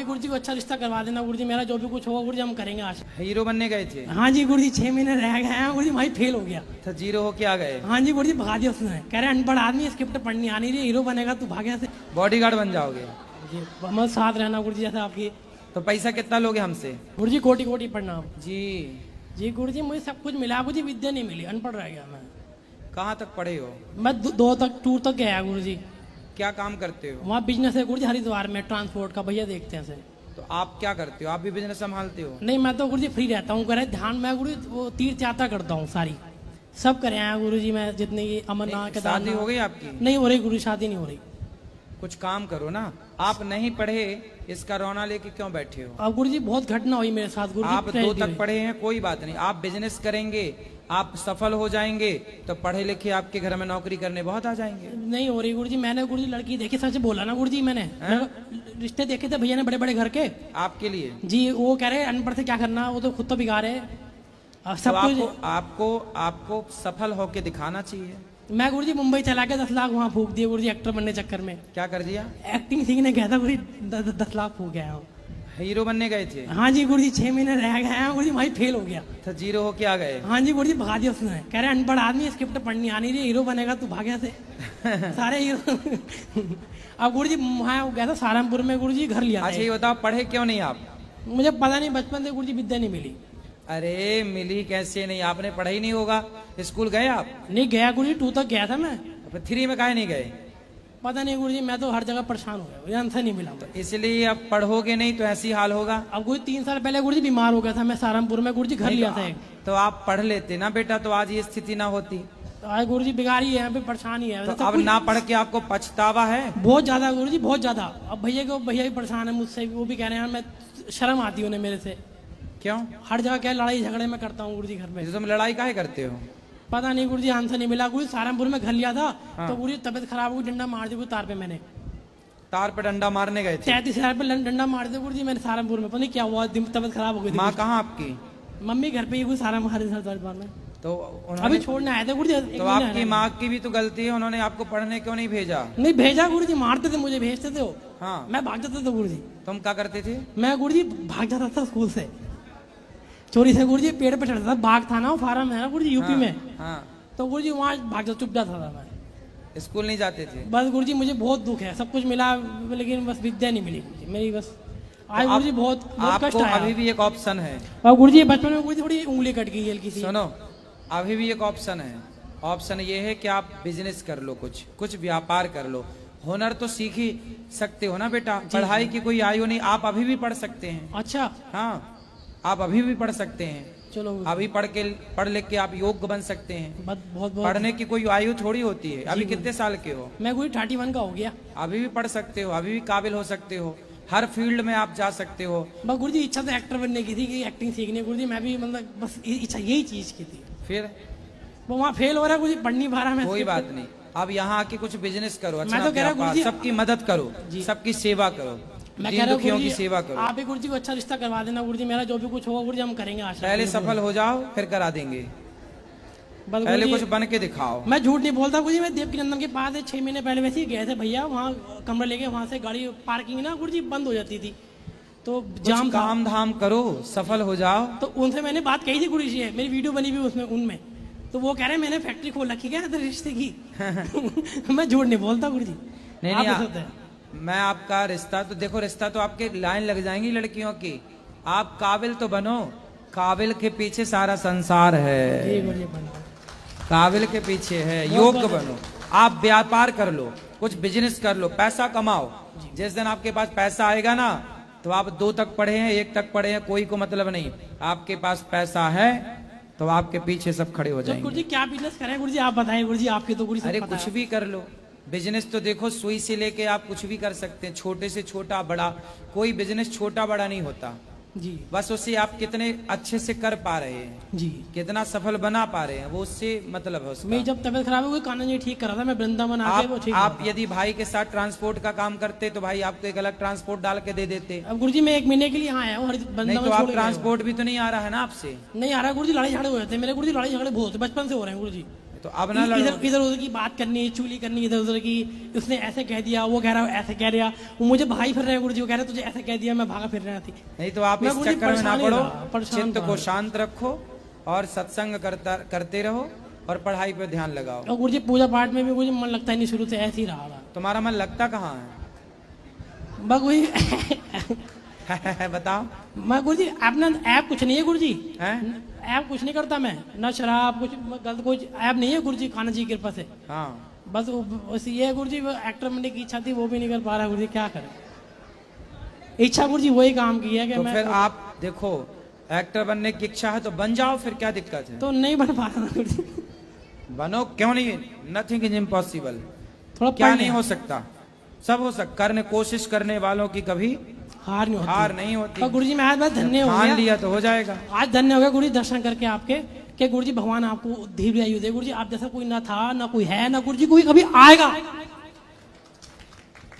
गुरु जी को अच्छा रिश्ता करवा देना गुरु जी, मेरा जो भी कुछ होगा गुरु जी हम करेंगे आज। हीरो बनने गए थे? हाँ जी गुरु जी, 6 महीने रह गए हैं गुरु जी, भाई फेल हो गया तो जीरो हो क्या गए? हाँ जी गुरु जी, भगा दिया उसने, कह रहे अनपढ़ आदमी, स्क्रिप्ट पढ़नी आनी रही, हीरो बनेगा तू, भाग यहाँ से। बॉडीगार्ड बन जाओगे? जी हमारे साथ रहना गुरु जी, जैसे आपकी। तो पैसा कितना लोगे हमसे? गुरु जी कोटि कोटि प्रणाम। जी जी गुरु जी, मुझे सब कुछ मिला गुरु जी, विद्या नहीं मिली, अनपढ़ रह गया मैं। कहाँ तक पढ़े हो? मैं 2 तक टूर तक गया गुरु जी। क्या काम करते हो? वहाँ बिजनेस है गुरु जी, हरिद्वार में ट्रांसपोर्ट का, भैया देखते हैं से। तो आप क्या करते हो? आप भी बिजनेस संभालते हो? नहीं मैं तो गुरु जी फ्री रहता हूँ, करे ध्यान में गुरु जी, वो तीर्थ यात्रा करता हूँ सारी, सब करे हैं गुरु जी मैं, जितने की अमरनाथ के। शादी हो गई आपकी? नहीं हो रही गुरु जी, शादी नहीं हो रही। कुछ काम करो ना, आप नहीं पढ़े, इसका रोना लेके क्यों बैठे हो? अब गुरु जी बहुत घटना हुई मेरे साथ गुरु जी। आप 2 तक पढ़े हैं, कोई बात नहीं, आप बिजनेस करेंगे, आप सफल हो जाएंगे, तो पढ़े लिखे आपके घर में नौकरी करने बहुत आ जाएंगे। नहीं हो रही गुरु जी, मैंने गुरु जी लड़की देखी, सच बोला ना गुरु जी, मैंने रिश्ते देखे थे भैया ने बड़े बड़े घर के आपके लिए जी। वो कह रहे अनपढ़ से क्या करना, वो तो खुद तो बिगाड़ है सब तो कुछ। आपको सफल होके दिखाना चाहिए। मैं गुरु जी मुंबई चला के 10 लाख वहाँ फूक दिए गुरु जी, एक्टर बनने चक्कर में। क्या कर दिया? एक्टिंग सीखने गया था गुरु जी, 10 लाख फूक गया हूँ। हीरो बनने गए थे? हाँ जी गुरु जी, 6 महीने रह गए हैं गुरु जी, भाई फेल हो गया। तो जीरो हो क्या गए? हाँ जी गुरु जी, भगा दिया उसने, कह रहे अनपढ़ आदमी, स्क्रिप्ट पढ़नी आनी रही, हीरो बनेगा तू, भाग यहाँ से। सारे हीरो। अब गुरु जी वहाँ गया था सहारनपुर में गुरु जी, घर लिया। अच्छा ये बताओ, पढ़े क्यों नहीं आप? मुझे पता नहीं, बचपन से गुरु जी विद्या नहीं मिली। अरे मिली कैसे नहीं? आपने पढ़ा ही नहीं होगा। स्कूल गए आप? नहीं गया गुरु जी, 2 तक गया था मैं। 3 में काहे नहीं गए? पता नहीं गुरु जी, मैं तो हर जगह परेशान हो गया, मुझे आंसर नहीं मिला। इसलिए अब पढ़ोगे नहीं तो ऐसी हाल होगा। अब गुरु 3 साल पहले गुरु जी बीमार हो गया था मैं सहारनपुर में गुरु जी, घर लिया था एक। तो आप पढ़ लेते ना बेटा, तो आज ये स्थिति ना होती। तो आज गुरु जी बिगाड़ी है, अभी परेशान ही है। तो अब ना पढ़ के आपको पछतावा है? बहुत ज्यादा गुरु जी, बहुत ज्यादा। अब भैया भी परेशान है मुझसे, वो भी कह रहे हैं, मैं शर्म आती है उन्हें मेरे से। क्यों? हर जगह क्या लड़ाई झगड़े में करता हूँ गुरु जी घर में। तुम लड़ाई काहे करते हो? पता नहीं गुरु जी, आंसर नहीं मिला गुरु जी। सहारनपुर में घर लिया था तो गुरु जी तबियत खराब हुई, डंडा मार दिया तार पे। मैंने तार पे डंडा मारने गए थे? 33,000 पे डंडा मार दिया गुरु जी मैंने सहारनपुर में, पता नहीं क्या हुआ, तबियत खराब हो गई थी। माँ कहाँ आपकी? मम्मी घर पे ही गुरु, सहारनपुर में। तो अभी छोड़ने आए थे गुरु जी। तो आपकी माँ की भी तो गलती है, उन्होंने आपको पढ़ने क्यों नहीं भेजा? नहीं भेजा गुरु जी, मारते थे मुझे, भेजते थे वो। हाँ मैं भाग जाता था गुरु जी। तुम क्या करते थे? मैं गुरु जी भाग जाता था स्कूल से, चोरी से गुरु जी, पेड़ पे चढ़ता था, बाग था ना वो फार्म है ना गुरु जी यूपी में। हाँ तो गुरु जी वहाँ भाग जाता, चुप जाता था मैं। स्कूल नहीं जाते थे? बस गुरु जी मुझे बहुत दुख है, सब कुछ मिला लेकिन बस विद्या नहीं मिली गुरु जी मेरी, बस आज गुरु जी बहुत कष्ट आपको आया। अभी भी एक ऑप्शन है। और गुरु जी बचपन में गुरु जी थोड़ी उंगली कट गई हल्की सी। सुनो, अभी भी एक ऑप्शन है। ऑप्शन ये है कि आप बिजनेस कर लो, कुछ व्यापार कर लो। हुनर तो सीख ही सकते हो ना बेटा, पढ़ाई की कोई आयु नहीं, आप अभी भी पढ़ सकते हैं। अच्छा हाँ आप अभी भी पढ़ सकते हैं, चलो अभी पढ़ लिख के आप योग्य बन सकते हैं। बहुत बहुत पढ़ने की कोई आयु थोड़ी होती है। अभी कितने साल के हो? मैं गुरु 31 का हो गया। अभी भी पढ़ सकते हो, अभी भी काबिल हो सकते हो, हर फील्ड में आप जा सकते हो। बस गुरु जी इच्छा तो एक्टर बनने की थी, कि एक्टिंग सीखनी गुरु जी, मैं भी मतलब बस इच्छा यही चीज की थी। फिर वो वहाँ फेल हो रहा है गुरु जी, पढ़ नहीं पा रहा मैं। कोई बात नहीं, अब यहाँ आके कुछ बिजनेस करो, अच्छा मैं तो कह रहा हूँ गुरु जी, सबकी मदद करो, सबकी सेवा करो, मैं दीन कह रहा हूँ दुखियों गुरु की जी, सेवा करो। आप ही गुरु जी को अच्छा रिश्ता करवा देना गुरु जी, मेरा जो भी कुछ होगा गुरु जी हम करेंगे आज। पहले सफल हो जाओ फिर करा देंगे, बस पहले गुरु जी, कुछ बन के दिखाओ। मैं झूठ नहीं बोलता गुरु जी, मैं देवकी नंदन के पास 6 महीने पहले वैसे ही गए थे भैया, वहाँ कमरा लेके, वहाँ से गाड़ी पार्किंग ना गुरु जी बंद हो जाती थी, तो जाम था। काम धाम करो, सफल हो जाओ। तो उनसे मैंने बात कही थी गुरु जी, मेरी वीडियो बनी हुई उसमें उनमें, तो वो कह रहे हैं मैंने फैक्ट्री खोल रखी क्या तेरे रिश्ते की। मैं झूठ नहीं बोलता गुरु जी। नहीं मैं आपका रिश्ता तो देखो, रिश्ता तो आपके लाइन लग जाएंगी लड़कियों की। आप काबिल तो बनो, काबिल के पीछे सारा संसार है, काबिल के पीछे है, योग्य बनो। आप व्यापार कर लो, कुछ बिजनेस कर लो, पैसा कमाओ। जिस दिन आपके पास पैसा आएगा ना, तो आप 2 तक पढ़े हैं, 1 तक पढ़े हैं, कोई को मतलब नहीं। आपके पास पैसा है तो आपके पीछे सब खड़े हो जाएंगे। गुरु जी क्या बिजनेस करें गुरु जी, आप बताएं गुरु जी, आपके तो गुरु। अरे कुछ भी कर लो, बिजनेस तो देखो सुई से लेके आप कुछ भी कर सकते हैं, छोटे से छोटा बड़ा, कोई बिजनेस छोटा बड़ा नहीं होता जी। बस उससे आप कितने अच्छे से कर पा रहे हैं जी, कितना सफल बना पा रहे हैं, वो उससे मतलब है उसका। मैं जब तबियत खराब हो गई, काना जी ठीक करा था मैं, वृंदावन आके वो ठीक। आप यदि भाई के साथ ट्रांसपोर्ट का काम करते तो भाई आपको एक अलग ट्रांसपोर्ट डाल के दे देते। अब गुरुजी मैं 1 महीने के लिए यहाँ आया हूँ, नहीं तो आप ट्रांसपोर्ट भी तो नहीं आ रहा है ना आपसे? नहीं आ रहा गुरुजी, लड़ाई झगड़े हो जाते हैं मेरे गुरुजी, लड़ाई झगड़े बहुत बचपन से हो रहे हैं गुरुजी। तो अब ना लड़ो। इधर इधर उधर की बात करनी, चुगली करनी इधर उधर की। उसने ऐसे कह दिया, वो कह रहा ऐसे कह दिया, वो मुझे भाई फिर रहे हैं गुरुजी, वो कह रहे तुझे ऐसे कह दिया, मैं भागा फिर रहा थी। नहीं तो आप मैं इस गुरुजी चक्कर में ना परेशान ही पड़ो, रहा, परेशान चित्त को रहा। शांत रखो और सत्संग करते रहो और पढ़ाई पे ध्यान लगाओ। और गुरुजी पूजा पाठ में भी मुझे मन लगता ही नहीं, शुरू से ऐसे ही रहा था। तुम्हारा मन लगता कहाँ बस वही है? बताओ। मैं गुरुजी अपना ऐप कुछ नहीं है गुरुजी, हैं? ऐप कुछ नहीं करता मैं, ना शराब कुछ गलत कुछ ऐप नहीं है गुरुजी, कान्हा जी की कृपा से। हाँ बस ये है गुरुजी, वो एक्टर बनने की इच्छा थी वो भी नहीं कर पा रहा गुरुजी, क्या करें। इच्छा गुरुजी वही काम की है कि तो मैं फिर आप देखो, एक्टर बनने की इच्छा है तो बन जाओ, फिर क्या दिक्कत है? तो नहीं बन पा रहा गुरुजी। बनो, क्यों नहीं? Nothing is impossible. थोड़ा क्या पढ़ नहीं लिया। हो सकता? सब हो सकता। करने कोशिश करने वालों की कभी हार नहीं होती। हार नहीं होती। पर गुरुजी मैं आज बस धन्य हो ठान गया, लिया तो हो जाएगा। आज धन्य हो गया गुरुजी दर्शन करके आपके, कि गुरुजी भगवान आपको धीरे आयु दे। गुरुजी आप जैसा कोई ना था, ना कोई है, ना गुरुजी कोई कभी आएगा।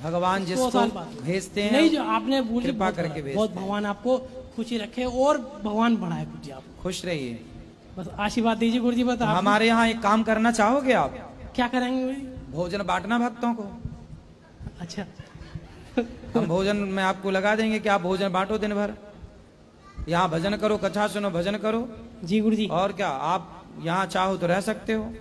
भगवान 100 जिसको साल बाद भेजते हैं नहीं, जो आपने गुरुजी कृपा बहुत करके बड़ा- भेजते बहुत हैं। भगवान आपको खुशी रखे और भगवान बढ़ाए गुरुजी आपको। खुश रहिए। बस आशीर्वाद दीजिए गुरुजी। बस आप हमारे यहाँ एक काम करना चाहोगे आप? क्या करेंगे गुरुजी? भोजन बांटना भक्तों को। अच्छा हम भोजन में आपको लगा देंगे कि आप भोजन बांटो दिन भर। यहाँ भजन करो, कथा सुनो, भजन करो। जी गुरुजी। और क्या, आप यहाँ चाहो तो रह सकते हो।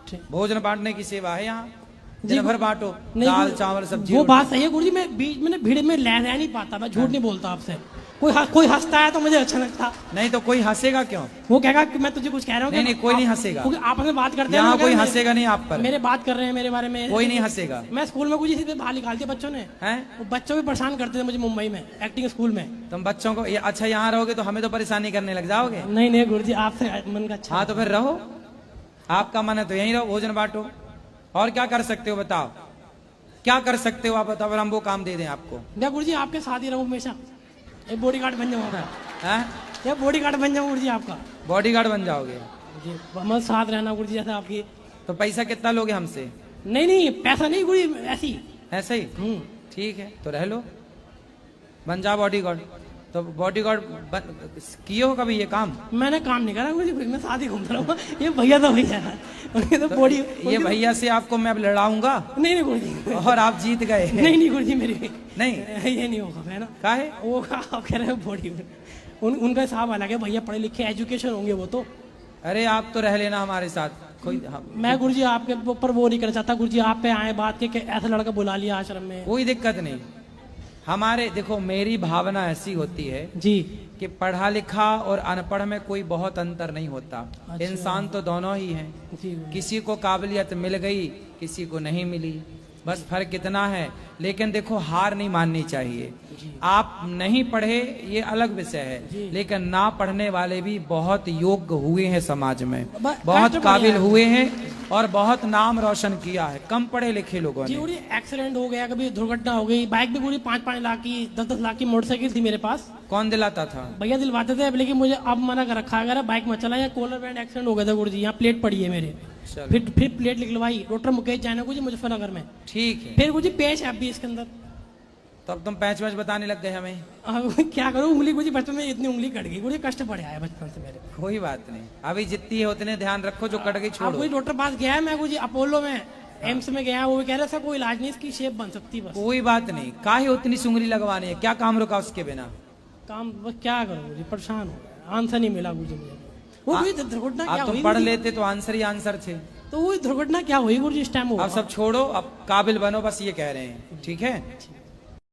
ठीक। भोजन बांटने की सेवा है यहाँ। जी, दिन भर बांटो, नहीं, दाल गुरु- चावल सब्जी वो रोटी। बात सही है गुरुजी, मैं बीच में ना भीड़ में रह नहीं पाता, मैं झूठ नहीं बोलता आपसे। कोई हंसता है तो मुझे अच्छा लगता। नहीं तो कोई हंसेगा क्यों? वो कहेगा कि मैं तुझे कुछ कह रहा हूँ। नहीं, नहीं, कोई नहीं हंसेगा। क्योंकि आपस में बात करते हैं यहाँ ना, कोई मेरे- हंसेगा नहीं आप पर। मेरे बात कर रहे हैं मेरे बारे में। कोई नहीं हंसेगा। मैं स्कूल में कुछ इसी पे बाहर निकाल दिया बच्चों ने। हैं? वो बच्चों भी परेशान करते थे मुझे मुंबई में एक्टिंग स्कूल में। तुम बच्चों को अच्छा यहाँ रहोगे तो हमें तो परेशानी करने लग जाओगे। नहीं नहीं गुरुजी, आपसे मन का अच्छा। हाँ तो फिर रहो, आपका मन है तो यहीं रहो, भोजन बांटो। और क्या कर सकते हो बताओ? क्या कर सकते हो आप बताओ, अगर हम वो काम दे दें आपको? मैं गुरुजी आपके साथ ही रहूं हमेशा, एक बॉडी गार्ड बन जाऊंगा। हैं? या बॉडी गार्ड बन जाऊं गुरुजी आपका। बॉडीगार्ड बन जाओगे? जी हम साथ रहना गुरुजी जैसा आपकी। तो पैसा कितना लोगे हमसे? नहीं नहीं पैसा नहीं गुरुजी, ऐसी। ऐसे ही? ठीक है, तो रह लो, बन जाओ बॉडीगार्ड। तो बॉडीगार्ड किए हो कभी ये काम? मैंने काम नहीं करा गुरुजी, मैं साथ ही घूमता रहूंगा। ये भैया तो भैया है, उनके तो बॉडी। ये भैया से आपको मैं अब लड़ाऊंगा नहीं नहीं गुरुजी, और आप जीत गए। नहीं नहीं गुरुजी मेरी नहीं, ये नहीं होगा, है ना। काहे? वो आप कह रहे हैं बॉडी, उनका हिसाब अलग है। भैया पढ़े लिखे एजुकेशन होंगे वो तो। अरे आप तो रह लेना हमारे साथ, कोई मैं गुरुजी आपके ऊपर वो नहीं करना चाहता गुरुजी, आप पे आए बात के कि ऐसा लड़का बुला लिया आश्रम में। कोई दिक्कत नहीं। हमारे देखो, मेरी भावना ऐसी होती है जी कि पढ़ा लिखा और अनपढ़ में कोई बहुत अंतर नहीं होता। अच्छा। इंसान तो दोनों ही हैं। जी गुरुजी। किसी को काबिलियत मिल गई, किसी को नहीं मिली, बस फर्क इतना है। लेकिन देखो, हार नहीं माननी चाहिए। आप नहीं पढ़े ये अलग विषय है, लेकिन ना पढ़ने वाले भी बहुत योग्य हुए हैं समाज में, बहुत कष्ट काबिल बढ़िया है। हुए हैं और बहुत नाम रोशन किया है कम पढ़े लिखे लोगों जी ने। गुरुजी, एक्सीडेंट हो गया, कभी दुर्घटना हो गई, बाइक भी गुरुजी 5-5 लाख की 10-10 लाख की मोटरसाइकिल थी मेरे पास। कौन दिलाता था? भैया दिलवाते थे, लेकिन मुझे अब मना कर रखा है, बाइक मत चला। या कॉलर बैंड एक्सीडेंट हो गया था गुरुजी, यहाँ प्लेट पड़ी है मेरे। चलो। फिर प्लेट निकलवाई डॉक्टर मुकेश जैन गुरुजी मुजफ्फरनगर में। ठीक है, फिर गुरुजी पेश है अभी इसके अंदर। तो अब तुम पैच वैच बताने लग गए हमें। अब क्या करूं, उंगली गुरुजी बचपन में इतनी उंगली कट गई गुरुजी, कष्ट पड़े आया बचपन से मेरे। कोई बात नहीं, अभी जितनी है उतने ध्यान रखो, जो कट गई अब छोड़ो। कोई डॉक्टर पास गया है मैं गुरुजी, अपोलो में एम्स में गया, वो भी कह रहा था कोई इलाज नहीं, इसकी शेप बन सकती बस। कोई बात नहीं, काहे उतनी सुंगली लगवानी है? क्या काम रुका उसके बिना? काम बस क्या करूं गुरुजी, परेशान हो गया, आंसर नहीं मिला गुरुजी मुझे। वो कोई दुर्घटना क्या आप हुई तुम पढ़ गुरुजी? लेते तो आंसर ही आंसर थे। तो वो दुर्घटना क्या हुई गुरुजी इस टाइम? अब सब छोड़ो, अब काबिल बनो, बस ये कह रहे हैं। ठीक है?